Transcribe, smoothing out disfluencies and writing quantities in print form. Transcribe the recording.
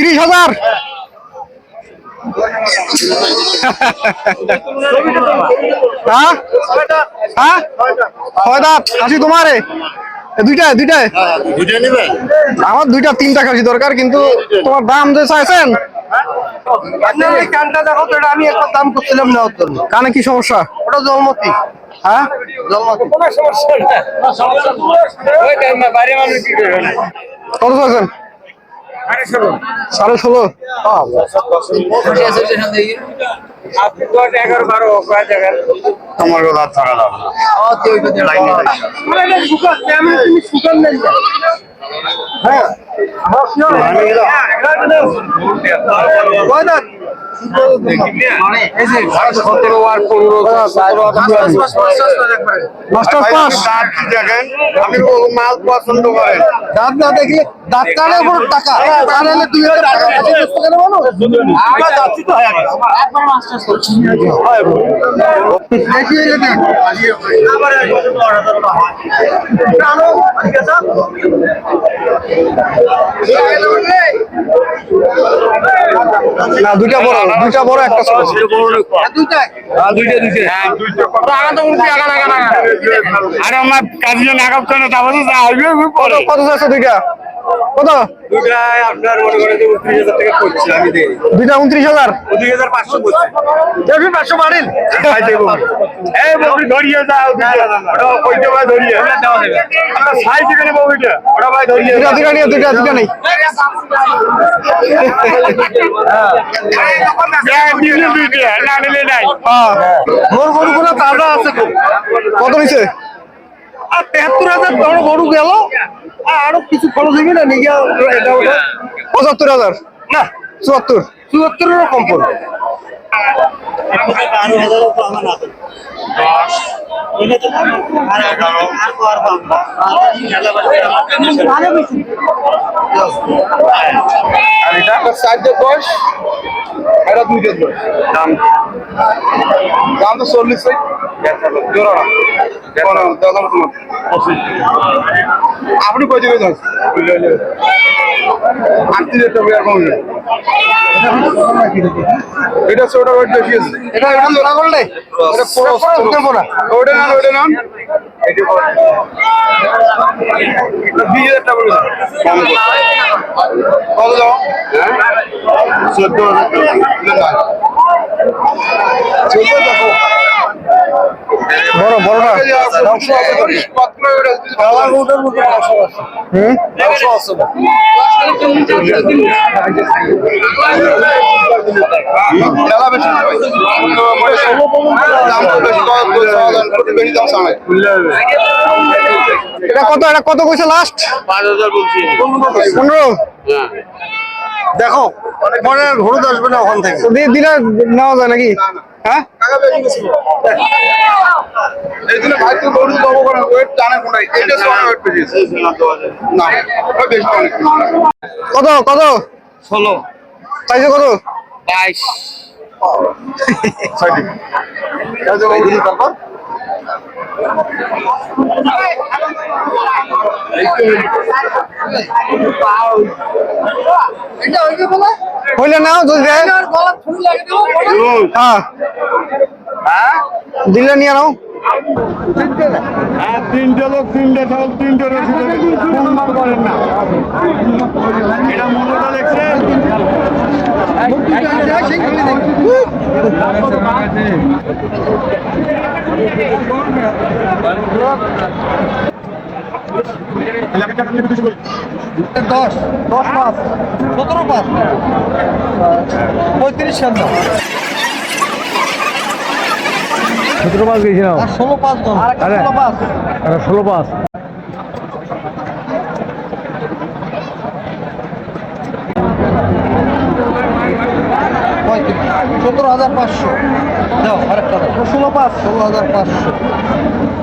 30,000। হ্যাঁ হ্যাঁ, 6 দাঁত খাসি তোমারে? দুইটায় দুইটায় নেবে? আমার 2-3টা খাসি দরকার, কিন্তু তোমার দাম যে চাইছেন। কানটা দেখো তো, এটা আমি একটা দাম করছিলাম না ওর জন্য। কানে কি সমস্যা? ওটা জলমতি। হ্যাঁ, জলমতি। কত চাইছেন? 16.5। তোমার কথা ছাড়া দাও মাস্টার পাস। দেখেন আপনি মাল পছন্দ করেন, দাঁত না দেখলে দাঁত কানে কোনো টাকা কানে 2,000 টাকা কেন বলো? আমরা যাচ্ছি তো একবার মাস্টার না, দুইটা বড় একটা ছোট। আরে আমার কাজে নাগাব করে তা বলতে আসবে কত চাইছো দুইটা? কত? আপনার মনে করেন যে 29,000 টাকা পড়ছে, আমি দিই দুইটা 29,000। 2,500 পড়ছে। 500 বাড়িন এই বউটি ধরিয়ে যাও ওটা কইতে ভাই ধরিয়ে দেওয়া যাবে আমরা সাইজ এখানে বউটা ওটা ভাই ধরিয়ে দুইটা নিয়ে দুইটা নেই। না নিলে নাই গরুগুলো তাজা আছে খুব। কত নিছে? আর 73,000 বড় গরু গেল, আরো কিছু খরচ হইবে না নিয়ে এটা ওটা 75,000 না 74। 74 কম পড়বে। আর এটা 4 বয়স এটা 2 বয়স দাম তো 40 জোড়া না আপনি কই দিকে যান 38 টাকা কম এটা ছোটা ওয়েট বেশি আছে এটা ধরা করলে এটা পুরো ওটা না এটা 20,000 টাকা বলে কত দাও? 14,000 দেখো বড়টা। এটা কত কইছে লাস্ট? 5,000 বলছি 15। দেখো পরে হলুদ আসবে না ওখান থেকে। দিলে নেওয়া যায় নাকি? হ্যাঁ, এই জন্য ভাই তো গরু দেবো করেন ওয়েট জানে কোনটাই এটা সময় ওয়েট বেশি না ওটা বেশি অনেক কত 16 চাইছে কত? 22 হইলে নাও যদি দেয়। হ্যাঁ, দিলে নিয়ে নাও। তিনটে লোক তিনটে সব তিনটে সম্মান করেন না এটা মূল্যটা দেখছেন দশ 5 17 5 35 সাল 17 পাস গেছিলাম। 16 5 জন আর 16 5 16 পাস। পঁয়ত্রিশ 17,500 দাও আরেকটা দাও 16 5 16,500